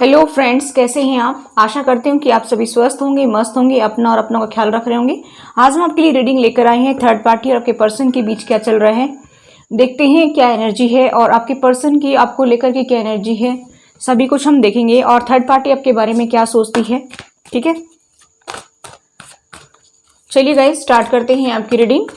Hello friends, कैसे हैं आप। आशा करती हूँ कि आप सभी स्वस्थ होंगे, मस्त होंगे, अपना और अपनों का ख्याल रख रहे होंगे। आज हम आपके लिए रीडिंग लेकर आए हैं थर्ड पार्टी और आपके पर्सन के बीच क्या चल रहा है। देखते हैं क्या एनर्जी है और आपके पर्सन की आपको लेकर के क्या एनर्जी है, सभी कुछ हम देखेंगे। और थर्ड पार्टी आपके बारे में क्या सोचती है, ठीक है। चलिए गाइस, स्टार्ट करते हैं आपकी रीडिंग।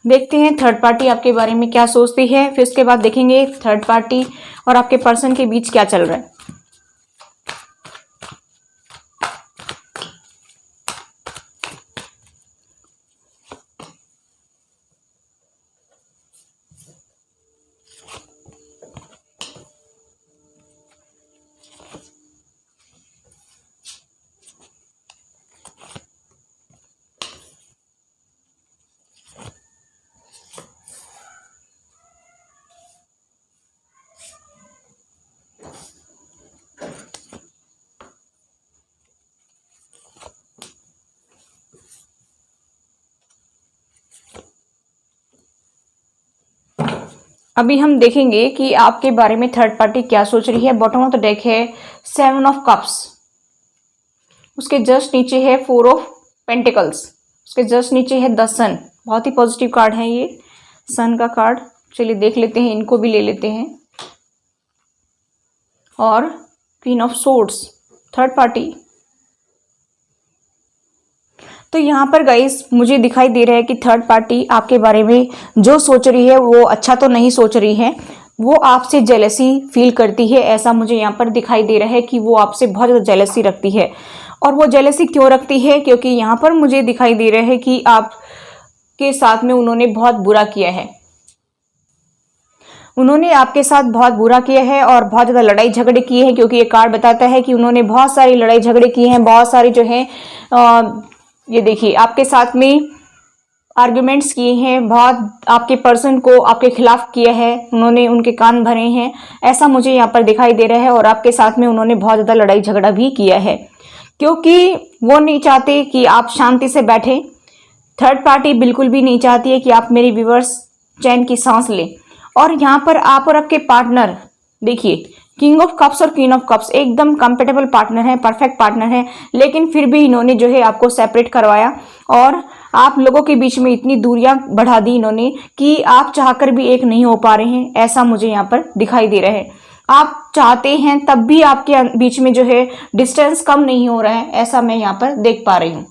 देखते हैं थर्ड पार्टी आपके बारे में क्या सोचती है, फिर उसके बाद देखेंगे थर्ड पार्टी और आपके पर्सन के बीच क्या चल रहा है। अभी हम देखेंगे कि आपके बारे में थर्ड पार्टी क्या सोच रही है। बॉटम ऑफ द डेक है 7 ऑफ कप्स, उसके जस्ट नीचे है 4 ऑफ पेंटिकल्स, उसके जस्ट नीचे है द सन। बहुत ही पॉजिटिव कार्ड है ये सन का कार्ड। चलिए देख लेते हैं, इनको भी ले लेते हैं। और queen of swords, third party. तो यहाँ पर गाइस मुझे दिखाई दे रहा है कि थर्ड पार्टी आपके बारे में जो सोच रही है वो अच्छा तो नहीं सोच रही है। वो आपसे जेलसी फील करती है, ऐसा मुझे यहाँ पर दिखाई दे रहा है कि वो आपसे बहुत ज़्यादा जेलसी रखती है। और वो जेलसी क्यों रखती है, क्योंकि यहाँ पर मुझे दिखाई दे रहा है कि आपके साथ में उन्होंने बहुत बुरा किया है। उन्होंने आपके साथ बहुत बुरा किया है और बहुत ज़्यादा लड़ाई झगड़े किए हैं, क्योंकि ये कार्ड बताता है कि उन्होंने बहुत सारी लड़ाई झगड़े किए हैं। बहुत सारी जो है ये देखिए आपके साथ में आर्ग्यूमेंट्स किए हैं, बहुत आपके पर्सन को आपके खिलाफ किया है, उन्होंने उनके कान भरे हैं, ऐसा मुझे यहाँ पर दिखाई दे रहा है। और आपके साथ में उन्होंने बहुत ज़्यादा लड़ाई झगड़ा भी किया है, क्योंकि वो नहीं चाहते कि आप शांति से बैठे। थर्ड पार्टी बिल्कुल भी नहीं चाहती है कि आप मेरे व्यूअर्स चैन की सांस लें। और यहाँ पर आप और आपके पार्टनर देखिए, किंग ऑफ कप्स और क्वीन ऑफ कप्स एकदम कंपेटेबल पार्टनर है, परफेक्ट पार्टनर है, लेकिन फिर भी इन्होंने जो है आपको सेपरेट करवाया और आप लोगों के बीच में इतनी दूरियां बढ़ा दी इन्होंने कि आप चाहकर भी एक नहीं हो पा रहे हैं, ऐसा मुझे यहाँ पर दिखाई दे रहा है। आप चाहते हैं तब भी आपके बीच में जो है डिस्टेंस कम नहीं हो रहा है, ऐसा मैं यहाँ पर देख पा रही हूँ।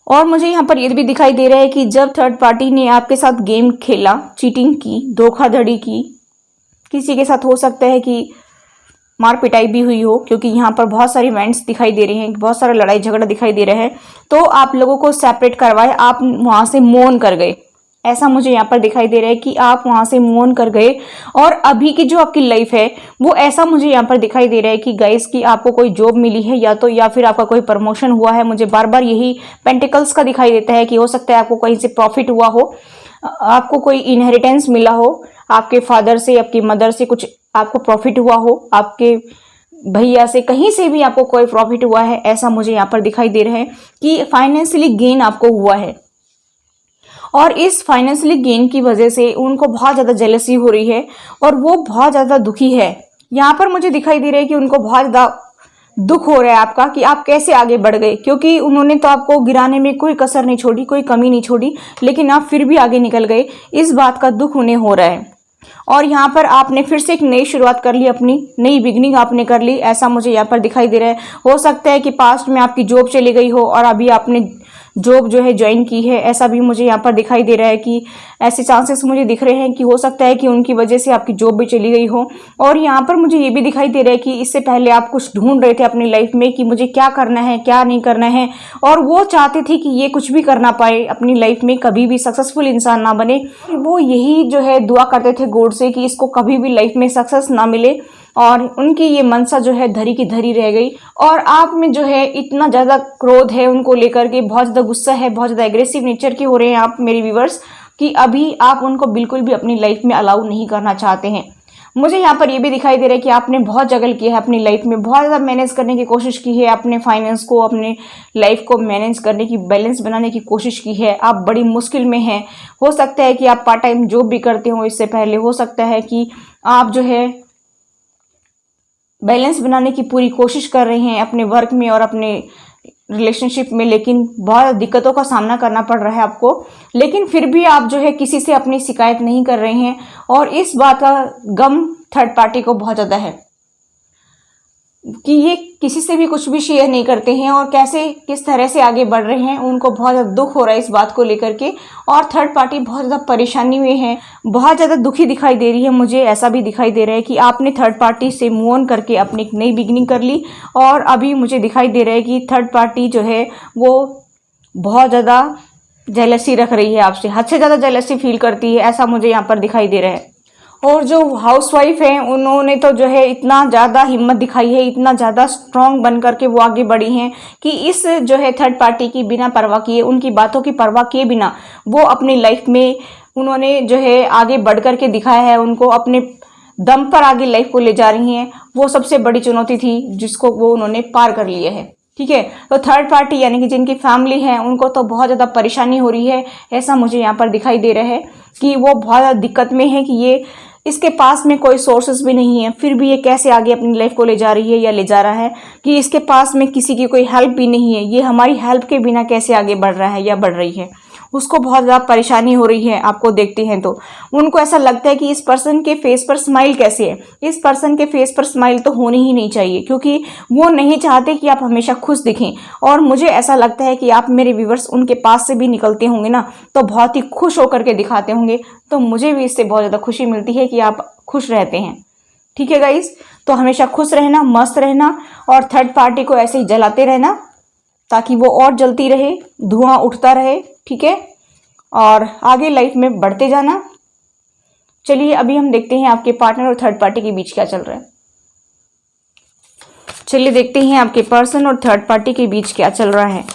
और मुझे यहाँ पर ये भी दिखाई दे रहा है कि जब थर्ड पार्टी ने आपके साथ गेम खेला, चीटिंग की, धोखाधड़ी की, किसी के साथ हो सकता है कि मार पिटाई भी हुई हो, क्योंकि यहाँ पर बहुत सारी इवेंट्स दिखाई दे रहे हैं, बहुत सारा लड़ाई झगड़ा दिखाई दे रहा है, तो आप लोगों को सेपरेट करवाए, आप वहाँ से मूव ऑन कर गए, ऐसा मुझे यहाँ पर दिखाई दे रहा है कि आप वहाँ से मूव ऑन कर गए। और अभी की जो आपकी लाइफ है वो ऐसा मुझे यहाँ पर दिखाई दे रहा है कि गाइस की आपको कोई जॉब मिली है या फिर आपका कोई प्रमोशन हुआ है। मुझे बार बार यही पेंटिकल्स का दिखाई देता है कि हो सकता है आपको कहीं से प्रॉफिट हुआ हो, आपको कोई इनहेरिटेंस मिला हो, आपके फादर से, आपकी मदर से कुछ आपको प्रॉफिट हुआ हो, आपके भैया से, कहीं से भी आपको कोई प्रॉफिट हुआ है, ऐसा मुझे यहाँ पर दिखाई दे रहा है कि फाइनेंशियली गेन आपको हुआ है। और इस फाइनेंशियली गेन की वजह से उनको बहुत ज़्यादा जेलसी हो रही है और वो बहुत ज़्यादा दुखी है। यहाँ पर मुझे दिखाई दे रहा है कि उनको बहुत ज़्यादा दुख हो रहा है आपका, कि आप कैसे आगे बढ़ गए, क्योंकि उन्होंने तो आपको गिराने में कोई कसर नहीं छोड़ी, कोई कमी नहीं छोड़ी, लेकिन आप फिर भी आगे निकल गए। इस बात का दुख उन्हें हो रहा है। और यहाँ पर आपने फिर से एक नई शुरुआत कर ली, अपनी नई बिगनिंग आपने कर ली, ऐसा मुझे यहाँ पर दिखाई दे रहा है। हो सकता है कि पास्ट में आपकी जॉब चली गई हो और अभी आपने जॉब जो है ज्वाइन की है, ऐसा भी मुझे यहाँ पर दिखाई दे रहा है कि ऐसे चांसेस मुझे दिख रहे हैं कि हो सकता है कि उनकी वजह से आपकी जॉब भी चली गई हो। और यहाँ पर मुझे ये भी दिखाई दे रहा है कि इससे पहले आप कुछ ढूंढ रहे थे अपनी लाइफ में कि मुझे क्या करना है, क्या नहीं करना है, और वो चाहते थे कि ये कुछ भी कर ना पाए अपनी लाइफ में, कभी भी सक्सेसफुल इंसान ना बने। वो यही जो है दुआ करते थे गॉड से कि इसको कभी भी लाइफ में सक्सेस ना मिले, और उनकी ये मनसा जो है धरी की धरी रह गई। और आप में जो है इतना ज़्यादा क्रोध है उनको लेकर के, बहुत ज़्यादा गुस्सा है, बहुत ज़्यादा एग्रेसिव नेचर के हो रहे हैं आप मेरे व्यूवर्स, कि अभी आप उनको बिल्कुल भी अपनी लाइफ में अलाउ नहीं करना चाहते हैं। मुझे यहाँ पर ये भी दिखाई दे रहा है कि आपने बहुत जगल किया है अपनी लाइफ में, बहुत ज़्यादा मैनेज करने की कोशिश की है, अपने फाइनेंस को, अपने लाइफ को मैनेज करने की, बैलेंस बनाने की कोशिश की है। आप बड़ी मुश्किल में हैं। हो सकता है कि आप पार्ट टाइम जॉब भी करते हो इससे पहले, हो सकता है कि आप जो है बैलेंस बनाने की पूरी कोशिश कर रहे हैं अपने वर्क में और अपने रिलेशनशिप में, लेकिन बहुत दिक्कतों का सामना करना पड़ रहा है आपको। लेकिन फिर भी आप जो है किसी से अपनी शिकायत नहीं कर रहे हैं और इस बात का गम थर्ड पार्टी को बहुत ज़्यादा है कि ये किसी से भी कुछ भी शेयर नहीं करते हैं और कैसे किस तरह से आगे बढ़ रहे हैं। उनको बहुत ज़्यादा दुख हो रहा है इस बात को लेकर के और थर्ड पार्टी बहुत ज़्यादा परेशानी में है, बहुत ज़्यादा दुखी दिखाई दे रही है। मुझे ऐसा भी दिखाई दे रहा है कि आपने थर्ड पार्टी से मूव ऑन करके अपनी एक नई बिगिनिंग कर ली और अभी मुझे दिखाई दे रहा है कि थर्ड पार्टी जो है वो बहुत ज़्यादा जेलसी रख रही है आपसे, हद से ज़्यादा जेलसी फील करती है, ऐसा मुझे यहाँ पर दिखाई दे रहा है। और जो हाउसवाइफ हैं उन्होंने तो जो है इतना ज़्यादा हिम्मत दिखाई है, इतना ज़्यादा स्ट्रांग बन करके वो आगे बढ़ी हैं कि इस जो है थर्ड पार्टी की बिना परवाह किए, उनकी बातों की परवाह किए बिना वो अपनी लाइफ में उन्होंने जो है आगे बढ़ करके दिखाया है, उनको अपने दम पर आगे लाइफ को ले जा रही हैं। वो सबसे बड़ी चुनौती थी जिसको वो उन्होंने पार कर लिया है। ठीक है, तो थर्ड पार्टी यानी कि जिनकी फैमिली है उनको तो बहुत ज़्यादा परेशानी हो रही है, ऐसा मुझे यहाँ पर दिखाई दे रहा है कि वो बहुत ज़्यादा दिक्कत में है कि ये इसके पास में कोई सोर्सेस भी नहीं है, फिर भी ये कैसे आगे अपनी लाइफ को ले जा रही है या ले जा रहा है, कि इसके पास में किसी की कोई हेल्प भी नहीं है, ये हमारी हेल्प के बिना कैसे आगे बढ़ रहा है या बढ़ रही है। उसको बहुत ज़्यादा परेशानी हो रही है। आपको देखते हैं तो उनको ऐसा लगता है कि इस पर्सन के फेस पर स्माइल कैसे है, इस पर्सन के फेस पर स्माइल तो होनी ही नहीं चाहिए, क्योंकि वो नहीं चाहते कि आप हमेशा खुश दिखें। और मुझे ऐसा लगता है कि आप मेरे व्यूवर्स उनके पास से भी निकलते होंगे ना तो बहुत ही खुश होकर के दिखाते होंगे, तो मुझे भी इससे बहुत ज़्यादा खुशी मिलती है कि आप खुश रहते हैं। ठीक है गाइस, तो हमेशा खुश रहना, मस्त रहना और थर्ड पार्टी को ऐसे ही जलाते रहना ताकि वो और जलती रहे, धुआं उठता रहे। ठीक है, और आगे लाइफ में बढ़ते जाना। चलिए अभी हम देखते हैं आपके पार्टनर और थर्ड पार्टी के बीच क्या चल रहा है। चलिए देखते हैं आपके पर्सन और थर्ड पार्टी के बीच क्या चल रहा है।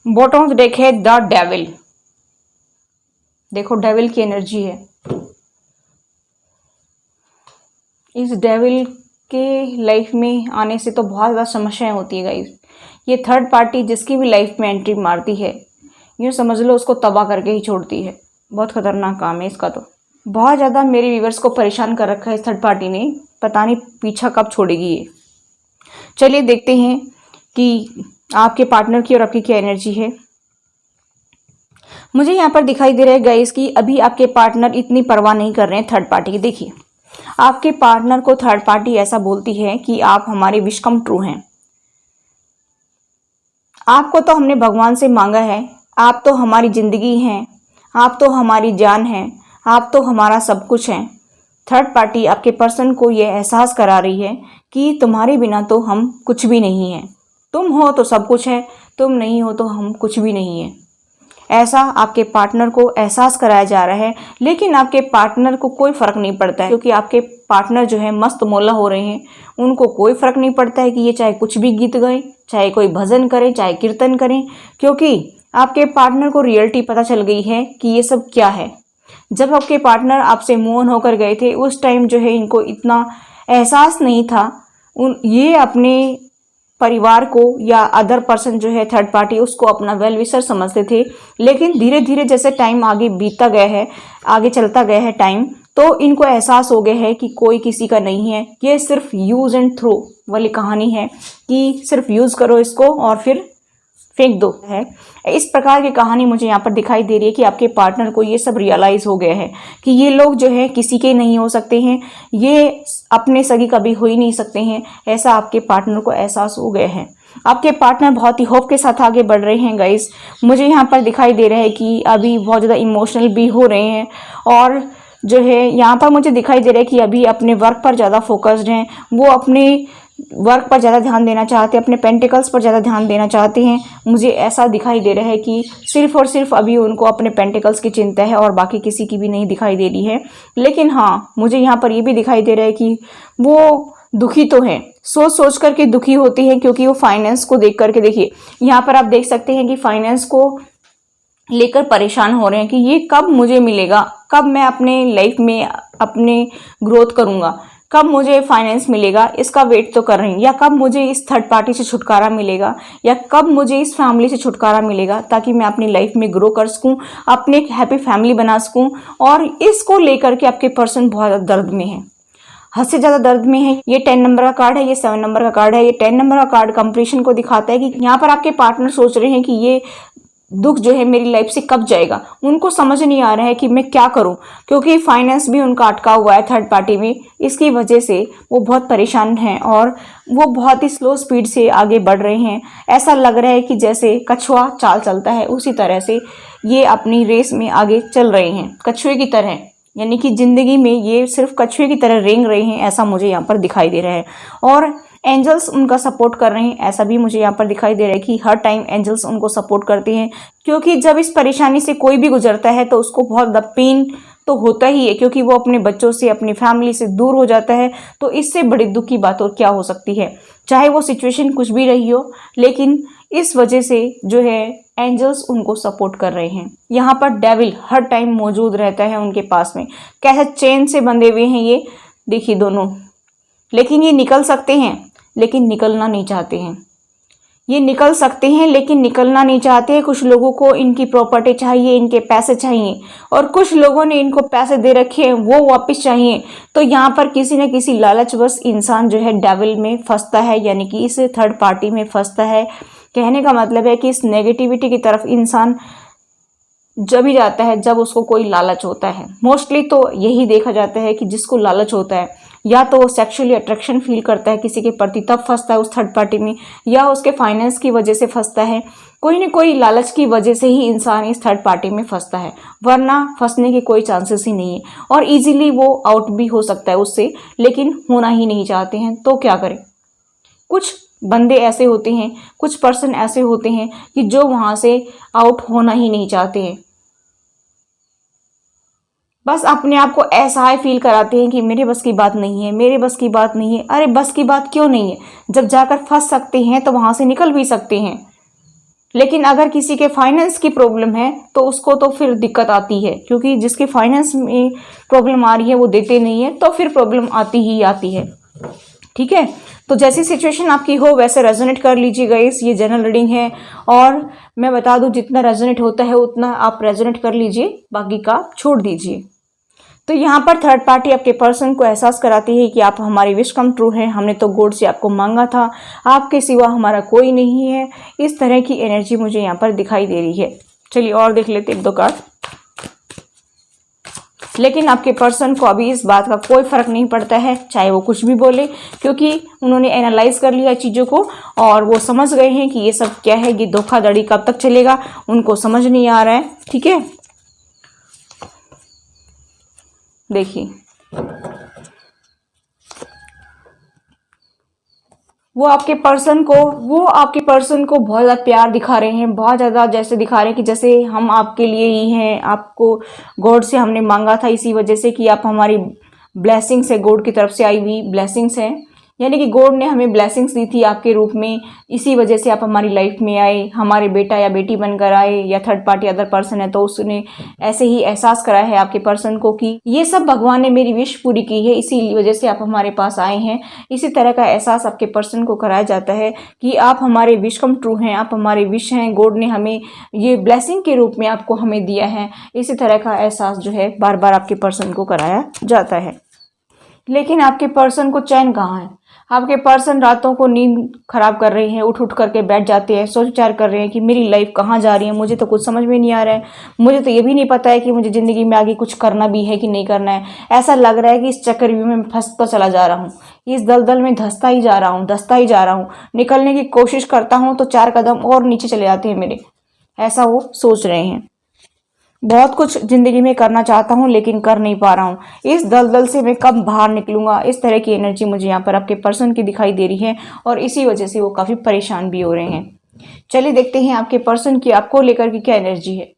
बॉटम ऑफ द डेक है द डेविल। देखो डेविल की एनर्जी है। इस डेविल के लाइफ में आने से तो बहुत ज़्यादा समस्याएं होती है गाइस। ये थर्ड पार्टी जिसकी भी लाइफ में एंट्री मारती है, यूँ समझ लो उसको तबाह करके ही छोड़ती है। बहुत खतरनाक काम है इसका। तो बहुत ज़्यादा मेरे व्यूवर्स को परेशान कर रखा है इस थर्ड पार्टी ने, पता नहीं पीछा कब छोड़ेगी ये। चलिए देखते हैं कि आपके पार्टनर की और आपकी क्या एनर्जी है। मुझे यहाँ पर दिखाई दे रहा है गाइस कि अभी आपके पार्टनर इतनी परवाह नहीं कर रहे हैं थर्ड पार्टी की। देखिए आपके पार्टनर को थर्ड पार्टी ऐसा बोलती है कि आप हमारे विश कम ट्रू हैं, आपको तो हमने भगवान से मांगा है, आप तो हमारी जिंदगी हैं, आप तो हमारी जान हैं, आप तो हमारा सब कुछ हैं। थर्ड पार्टी आपके पर्सन को यह एहसास करा रही है कि तुम्हारे बिना तो हम कुछ भी नहीं हैं, तुम हो तो सब कुछ है, तुम नहीं हो तो हम कुछ भी नहीं है। ऐसा आपके पार्टनर को एहसास कराया जा रहा है, लेकिन आपके पार्टनर को कोई फ़र्क नहीं पड़ता है, क्योंकि आपके पार्टनर जो है मस्त मौला हो रहे हैं। उनको कोई फ़र्क नहीं पड़ता है कि ये चाहे कुछ भी गीत गाएं, चाहे कोई भजन करें, चाहे कीर्तन करें, क्योंकि आपके पार्टनर को रियलिटी पता चल गई है कि ये सब क्या है। जब आपके पार्टनर आपसे मूव ऑन होकर गए थे उस टाइम जो है इनको इतना एहसास नहीं था। ये अपने परिवार को या अदर पर्सन जो है थर्ड पार्टी उसको अपना वेल विशर समझते थे, लेकिन धीरे धीरे जैसे टाइम आगे बीतता गया है, आगे चलता गया है टाइम, तो इनको एहसास हो गया है कि कोई किसी का नहीं है। ये सिर्फ यूज़ एंड थ्रो वाली कहानी है कि सिर्फ यूज़ करो इसको और फिर फेंक दो है। इस प्रकार की कहानी मुझे यहाँ पर दिखाई दे रही है कि आपके पार्टनर को ये सब रियलाइज हो गया है कि ये लोग जो है किसी के नहीं हो सकते हैं, ये अपने सगी कभी हो ही नहीं सकते हैं, ऐसा आपके पार्टनर को एहसास हो गया है। आपके पार्टनर बहुत ही होप के साथ आगे बढ़ रहे हैं गाइस। मुझे यहाँ पर दिखाई दे रहा है कि अभी बहुत ज़्यादा इमोशनल भी हो रहे हैं और जो है यहाँ पर मुझे दिखाई दे रहा है कि अभी अपने वर्क पर ज़्यादा फोकस्ड हैं, वो अपने वर्क पर ज़्यादा ध्यान देना चाहते हैं, अपने पेंटिकल्स पर ज़्यादा ध्यान देना चाहते हैं। मुझे ऐसा दिखाई दे रहा है कि सिर्फ और सिर्फ अभी उनको अपने पेंटिकल्स की चिंता है और बाकी किसी की भी नहीं दिखाई दे रही है। लेकिन हाँ, मुझे यहाँ पर ये भी दिखाई दे रहा है कि वो दुखी तो हैं, सोच सोच करके दुखी होते हैं, क्योंकि वो फाइनेंस को देख करके, देखिए यहाँ पर आप देख सकते हैं कि फाइनेंस को लेकर परेशान हो रहे हैं कि ये कब मुझे मिलेगा, कब मैं अपने लाइफ में अपने ग्रोथ करूँगा, कब मुझे फाइनेंस मिलेगा, इसका वेट तो कर रही हैं, या कब मुझे इस थर्ड पार्टी से छुटकारा मिलेगा, या कब मुझे इस फैमिली से छुटकारा मिलेगा, ताकि मैं अपनी लाइफ में ग्रो कर सकूं, अपने एक हैप्पी फैमिली बना सकूं। और इसको लेकर के आपके पर्सन बहुत ज़्यादा दर्द में है, हद से ज़्यादा दर्द में है। ये 10 नंबर का कार्ड है, ये 7 नंबर का कार्ड है। ये 10 नंबर का कार्ड कंप्लीशन को दिखाता है कि यहाँ पर आपके पार्टनर सोच रहे हैं कि ये दुख जो है मेरी लाइफ से कब जाएगा। उनको समझ नहीं आ रहा है कि मैं क्या करूं, क्योंकि फाइनेंस भी उनका अटका हुआ है थर्ड पार्टी में। इसकी वजह से वो बहुत परेशान हैं और वो बहुत ही स्लो स्पीड से आगे बढ़ रहे हैं। ऐसा लग रहा है कि जैसे कछुआ चाल चलता है, उसी तरह से ये अपनी रेस में आगे चल रहे हैं, कछुए की तरह। यानी कि ज़िंदगी में ये सिर्फ कछुए की तरह रेंग रहे हैं, ऐसा मुझे यहाँ पर दिखाई दे रहा है। और एंजल्स उनका सपोर्ट कर रहे हैं, ऐसा भी मुझे यहाँ पर दिखाई दे रहा है कि हर टाइम एंजल्स उनको सपोर्ट करते हैं। क्योंकि जब इस परेशानी से कोई भी गुजरता है तो उसको बहुत द पेन तो होता ही है, क्योंकि वो अपने बच्चों से, अपनी फैमिली से दूर हो जाता है। तो इससे बड़ी दुख की बात और क्या हो सकती है, चाहे वो सिचुएशन कुछ भी रही हो। लेकिन इस वजह से जो है एंजल्स उनको सपोर्ट कर रहे हैं। यहाँ पर डेविल हर टाइम मौजूद रहता है उनके पास में, कैसे चेन से बंधे हुए हैं ये देखिए दोनों। लेकिन ये निकल सकते हैं, लेकिन निकलना नहीं चाहते हैं। ये निकल सकते हैं लेकिन निकलना नहीं चाहते हैं। कुछ लोगों को इनकी प्रॉपर्टी चाहिए, इनके पैसे चाहिए, और कुछ लोगों ने इनको पैसे दे रखे हैं, वो वापस चाहिए। तो यहाँ पर किसी न किसी लालचवश इंसान जो है डेविल में फंसता है, यानी कि इस थर्ड पार्टी में फंसता है। कहने का मतलब है कि इस नेगेटिविटी की तरफ इंसान जब ही जाता है जब उसको कोई लालच होता है। मोस्टली तो यही देखा जाता है कि जिसको लालच होता है, या तो वो सेक्सुअली अट्रैक्शन फील करता है किसी के प्रति, तब फंसता है उस थर्ड पार्टी में, या उसके फाइनेंस की वजह से फंसता है। कोई न कोई लालच की वजह से ही इंसान इस थर्ड पार्टी में फंसता है, वरना फंसने के कोई चांसेस ही नहीं है। और इजीली वो आउट भी हो सकता है उससे, लेकिन होना ही नहीं चाहते हैं। तो क्या करें, कुछ बंदे ऐसे होते हैं, कुछ पर्सन ऐसे होते हैं कि जो वहाँ से आउट होना ही नहीं चाहते हैं। बस अपने आप को ऐसा ही फील कराते हैं कि मेरे बस की बात नहीं है, मेरे बस की बात नहीं है। अरे बस की बात क्यों नहीं है, जब जाकर फंस सकते हैं तो वहाँ से निकल भी सकते हैं। लेकिन अगर किसी के फाइनेंस की प्रॉब्लम है तो उसको तो फिर दिक्कत आती है, क्योंकि जिसके फाइनेंस में प्रॉब्लम आ रही है वो देते नहीं है, तो फिर प्रॉब्लम आती ही आती है। ठीक है, तो जैसी सिचुएशन आपकी हो वैसे रेजोनेट कर लीजिए गाइस। ये जनरल रीडिंग है और मैं बता दूं जितना रेजोनेट होता है उतना आप रेजोनेट कर लीजिए, बाकी का छोड़ दीजिए। तो यहाँ पर थर्ड पार्टी आपके पर्सन को एहसास कराती है कि आप हमारी विश कम ट्रू है, हमने तो गॉड से आपको मांगा था, आपके सिवा हमारा कोई नहीं है। इस तरह की एनर्जी मुझे यहाँ पर दिखाई दे रही है। चलिए और देख लेते एक दो कार्ड। लेकिन आपके पर्सन को अभी इस बात का कोई फर्क नहीं पड़ता है, चाहे वो कुछ भी बोले, क्योंकि उन्होंने एनालाइज कर लिया चीज़ों को और वो समझ गए हैं कि ये सब क्या है, ये धोखाधड़ी कब तक चलेगा, उनको समझ नहीं आ रहा है। ठीक है, देखिए वो आपके पर्सन को बहुत ज़्यादा प्यार दिखा रहे हैं, बहुत ज़्यादा जैसे दिखा रहे हैं कि जैसे हम आपके लिए ही हैं, आपको गॉड से हमने मांगा था, इसी वजह से कि आप हमारी ब्लेसिंग्स है, गॉड की तरफ से आई हुई ब्लेसिंग्स हैं। यानी कि गॉड ने हमें ब्लेसिंग्स दी थी आपके रूप में, इसी वजह से आप हमारी लाइफ में आए, हमारे बेटा या बेटी बनकर आए, या थर्ड पार्टी अदर पर्सन है तो उसने ऐसे ही एहसास कराया है आपके पर्सन को कि ये सब भगवान ने मेरी विश पूरी की है, इसी वजह से आप हमारे पास आए हैं। इसी तरह का एहसास आपके पर्सन को कराया जाता है कि आप हमारे विश कम ट्रू हैं, आप हमारे विश हैं, गॉड ने हमें ये ब्लेसिंग के रूप में आपको हमें दिया है। इसी तरह का एहसास जो है बार बार आपके पर्सन को कराया जाता है। लेकिन आपके पर्सन को चैन कहाँ है, आपके पर्सन रातों को नींद खराब कर रहे हैं, उठ उठ करके बैठ जाते हैं, सोच विचार कर रहे हैं कि मेरी लाइफ कहाँ जा रही है, मुझे तो कुछ समझ में नहीं आ रहा है, मुझे तो ये भी नहीं पता है कि मुझे ज़िंदगी में आगे कुछ करना भी है कि नहीं करना है। ऐसा लग रहा है कि इस चक्रव्यूह में फंसता चला जा रहा हूँ, इस दलदल में धंसता ही जा रहा हूँ, धंसता ही जा रहा हूँ। निकलने की कोशिश करता हूँ तो 4 कदम और नीचे चले जाते हैं मेरे, ऐसा वो सोच रहे हैं। बहुत कुछ ज़िंदगी में करना चाहता हूँ लेकिन कर नहीं पा रहा हूँ, इस दलदल से मैं कब बाहर निकलूँगा, इस तरह की एनर्जी मुझे यहाँ पर आपके पर्सन की दिखाई दे रही है और इसी वजह से वो काफ़ी परेशान भी हो रहे हैं। चलिए देखते हैं आपके पर्सन की आपको लेकर के क्या एनर्जी है।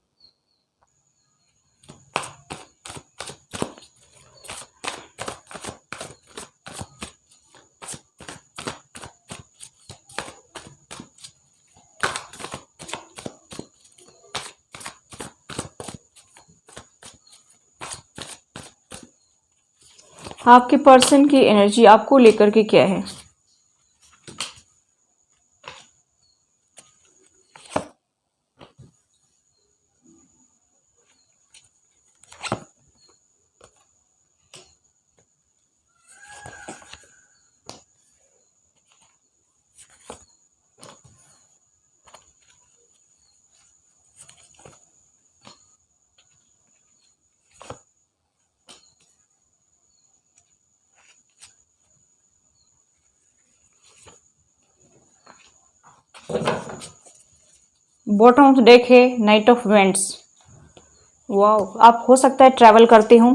आपके पर्सन की एनर्जी आपको लेकर के क्या है। बॉटम ऑफ डेक है नाइट ऑफ वेंट्स। वाह, आप हो सकता है ट्रैवल करते हो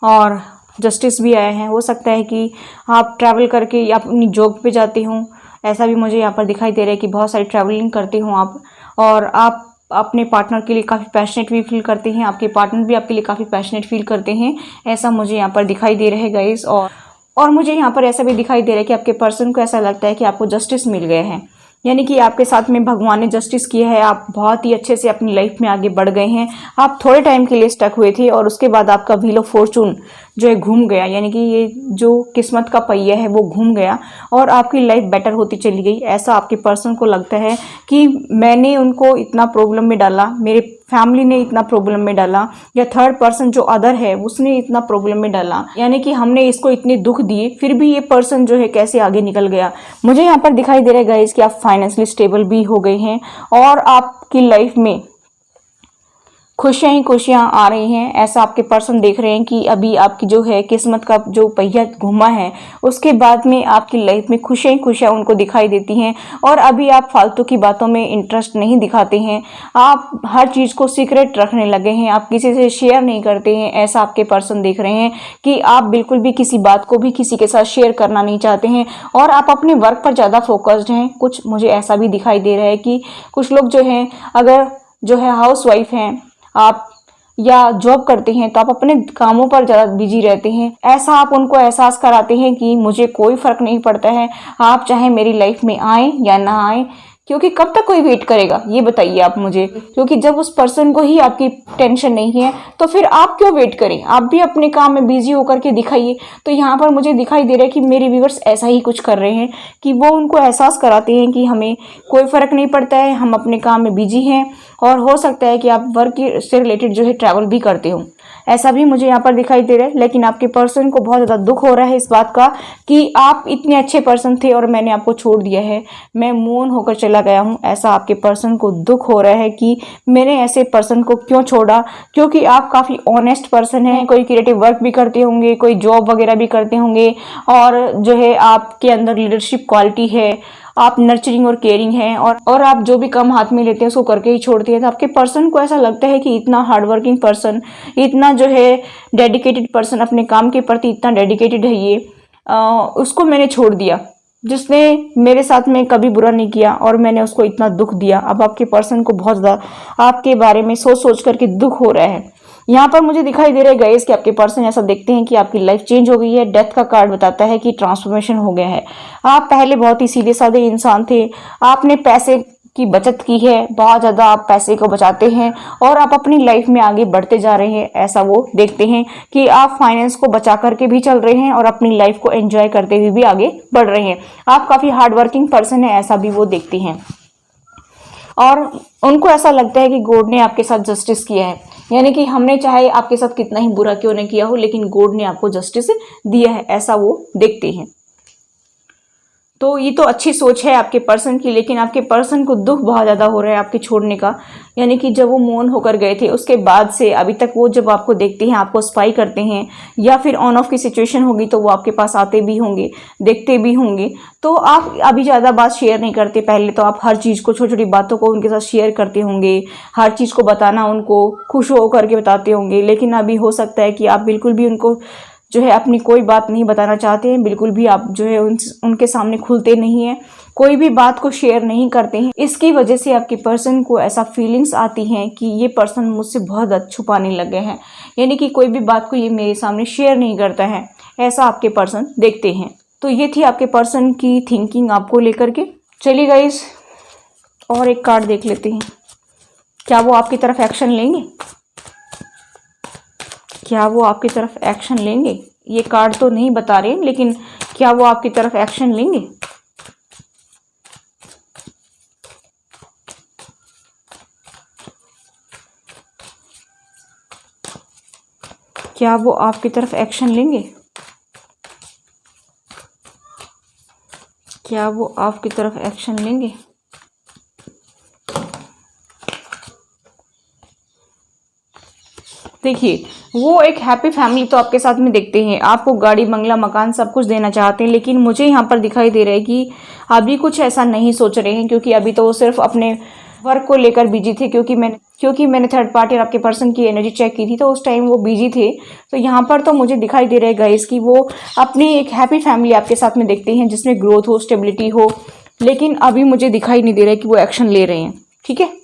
और जस्टिस भी आया है। हो सकता है कि आप ट्रैवल करके या अपनी जॉब पे जाते हो, ऐसा भी मुझे यहाँ पर दिखाई दे रहा है कि बहुत सारी ट्रैवलिंग करते हो आप, और आप अपने पार्टनर के लिए काफ़ी पैशनेट भी फील करते हैं, आपके पार्टनर भी आपके लिए काफ़ी पैशनेट फील करते हैं, ऐसा मुझे यहाँ पर दिखाई दे रहा है गाइस। और मुझे यहाँ पर ऐसा भी दिखाई दे रहा है कि आपके पर्सन को ऐसा लगता है कि आपको जस्टिस मिल गया है, यानी कि आपके साथ में भगवान ने जस्टिस किया है, आप बहुत ही अच्छे से अपनी लाइफ में आगे बढ़ गए हैं। आप थोड़े टाइम के लिए स्टक हुए थे और उसके बाद आपका व्हील ऑफ फॉर्चून जो है घूम गया, यानी कि ये जो किस्मत का पहिया है वो घूम गया और आपकी लाइफ बेटर होती चली गई। ऐसा आपके पर्सन को लगता है कि मैंने उनको इतना प्रॉब्लम में डाला, मेरे फैमिली ने इतना प्रॉब्लम में डाला, या थर्ड पर्सन जो अदर है उसने इतना प्रॉब्लम में डाला, यानी कि हमने इसको इतने दुख दिए, फिर भी ये पर्सन जो है कैसे आगे निकल गया। मुझे यहाँ पर दिखाई दे रहा है गाइस कि आप फाइनेंशियली स्टेबल भी हो गए हैं और आपकी लाइफ में खुशियाँ ही खुशियाँ आ रही हैं। ऐसा आपके पर्सन देख रहे हैं कि अभी आपकी जो है किस्मत का जो पहिया घुमा है उसके बाद में आपकी लाइफ में खुशियाँ ही खुशियाँ उनको दिखाई देती हैं और अभी आप फालतू की बातों में इंटरेस्ट नहीं दिखाते हैं, आप हर चीज़ को सीक्रेट रखने लगे हैं, आप किसी से शेयर नहीं करते हैं। ऐसा आपके पर्सन देख रहे हैं कि आप बिल्कुल भी किसी बात को भी किसी के साथ शेयर करना नहीं चाहते हैं और आप अपने वर्क पर ज़्यादा फोकस्ड हैं। कुछ मुझे ऐसा भी दिखाई दे रहा है कि कुछ लोग जो हैं, अगर जो है हाउस वाइफ हैं आप या जॉब करते हैं तो आप अपने कामों पर ज़्यादा बिजी रहते हैं। ऐसा आप उनको एहसास कराते हैं कि मुझे कोई फ़र्क नहीं पड़ता है, आप चाहे मेरी लाइफ में आए या ना आए, क्योंकि कब तक कोई वेट करेगा ये बताइए आप मुझे। क्योंकि जब उस पर्सन को ही आपकी टेंशन नहीं है तो फिर आप क्यों वेट करें, आप भी अपने काम में बिजी होकर के दिखाइए। तो यहाँ पर मुझे दिखाई दे रहा है कि मेरे व्यूअर्स ऐसा ही कुछ कर रहे हैं कि वो उनको एहसास कराते हैं कि हमें कोई फ़र्क नहीं पड़ता है, हम अपने काम में बिजी हैं। और हो सकता है कि आप वर्क से रिलेटेड जो है ट्रैवल भी करते हो, ऐसा भी मुझे यहाँ पर दिखाई दे रहा है। लेकिन आपके पर्सन को बहुत ज़्यादा दुख हो रहा है इस बात का कि आप इतने अच्छे पर्सन थे और मैंने आपको छोड़ दिया है, मैं मूव ऑन होकर चला गया हूँ। ऐसा आपके पर्सन को दुख हो रहा है कि मैंने ऐसे पर्सन को क्यों छोड़ा, क्योंकि आप काफ़ी ऑनेस्ट पर्सन हैं, कोई क्रिएटिव वर्क भी करते होंगे, कोई जॉब वगैरह भी करते होंगे और जो है आपके अंदर लीडरशिप क्वालिटी है, आप नर्चरिंग और केयरिंग हैं और आप जो भी कम हाथ में लेते हैं उसको करके ही छोड़ते हैं। तो आपके पर्सन को ऐसा लगता है कि इतना हार्डवर्किंग पर्सन, इतना जो है डेडिकेटेड पर्सन, अपने काम के प्रति इतना डेडिकेटेड है ये, उसको मैंने छोड़ दिया जिसने मेरे साथ में कभी बुरा नहीं किया और मैंने उसको इतना दुख दिया। अब आपके पर्सन को बहुत ज़्यादा आपके बारे में सोच सोच करके दुख हो रहा है। यहाँ पर मुझे दिखाई दे रहा है गाइस कि आपके पर्सन ऐसा देखते हैं कि आपकी लाइफ चेंज हो गई है। डेथ का कार्ड बताता है कि ट्रांसफॉर्मेशन हो गया है। आप पहले बहुत ही सीधे साधे इंसान थे, आपने पैसे की बचत की है, बहुत ज़्यादा आप पैसे को बचाते हैं और आप अपनी लाइफ में आगे बढ़ते जा रहे हैं। ऐसा वो देखते हैं कि आप फाइनेंस को बचा करके भी चल रहे हैं और अपनी लाइफ को एंजॉय करते हुए भी आगे बढ़ रहे हैं। आप काफ़ी हार्ड वर्किंग पर्सन है, ऐसा भी वो देखते हैं और उनको ऐसा लगता है कि गॉड ने आपके साथ जस्टिस किया है, यानी कि हमने चाहे आपके साथ कितना ही बुरा क्यों नहीं किया हो लेकिन गॉड ने आपको जस्टिस दिया है, ऐसा वो देखते हैं। तो ये तो अच्छी सोच है आपके पर्सन की, लेकिन आपके पर्सन को दुख बहुत ज़्यादा हो रहा है आपके छोड़ने का। यानी कि जब वो मौन होकर गए थे उसके बाद से अभी तक वो जब आपको देखते हैं, आपको स्पाई करते हैं, या फिर ऑन ऑफ की सिचुएशन होगी तो वो आपके पास आते भी होंगे, देखते भी होंगे। तो आप अभी ज़्यादा बात शेयर नहीं करते। पहले तो आप हर चीज़ को, छोटी छोटी बातों को उनके साथ शेयर करते होंगे, हर चीज़ को बताना उनको खुश होकर के बताते होंगे। लेकिन अभी हो सकता है कि आप बिल्कुल भी उनको जो है अपनी कोई बात नहीं बताना चाहते हैं, बिल्कुल भी आप जो है उनके सामने खुलते नहीं हैं, कोई भी बात को शेयर नहीं करते हैं। इसकी वजह से आपके पर्सन को ऐसा फीलिंग्स आती हैं कि ये पर्सन मुझसे बहुत ज़्यादा छुपाने लगे हैं, यानी कि कोई भी बात को ये मेरे सामने शेयर नहीं करता है, ऐसा आपके पर्सन देखते हैं। तो ये थी आपके पर्सन की थिंकिंग आपको लेकर के। चलिए गाइस, और एक कार्ड देख लेते हैं, क्या वो आपकी तरफ एक्शन लेंगे? क्या वो आपकी तरफ एक्शन लेंगे? ये कार्ड तो नहीं बता रहे, लेकिन क्या वो आपकी तरफ एक्शन लेंगे? क्या वो आपकी तरफ एक्शन लेंगे? क्या वो आपकी तरफ एक्शन लेंगे? देखिए, वो एक हैप्पी फैमिली तो आपके साथ में देखते हैं, आपको गाड़ी, बंगला, मकान सब कुछ देना चाहते हैं, लेकिन मुझे यहाँ पर दिखाई दे रहा है कि अभी कुछ ऐसा नहीं सोच रहे हैं, क्योंकि अभी तो वो सिर्फ अपने वर्क को लेकर बिजी थे। क्योंकि मैंने थर्ड पार्टी और आपके पर्सन की एनर्जी चेक की थी, तो उस टाइम वो बिजी थे। तो यहाँ पर तो मुझे दिखाई दे रहा है गाइस कि वो अपनी एक हैप्पी फैमिली आपके साथ में देखते हैं, जिसमें ग्रोथ हो, स्टेबिलिटी हो, लेकिन अभी मुझे दिखाई नहीं दे रहा है कि वो एक्शन ले रहे हैं। ठीक है,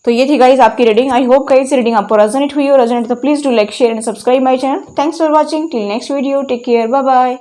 तो ये थी गाइज आपकी reading. I hope guys reading आपको रेजोनेट हुई हो। रेजोनेट तो please do like, share and subscribe my channel. Thanks for watching. Till next video, take care, bye bye.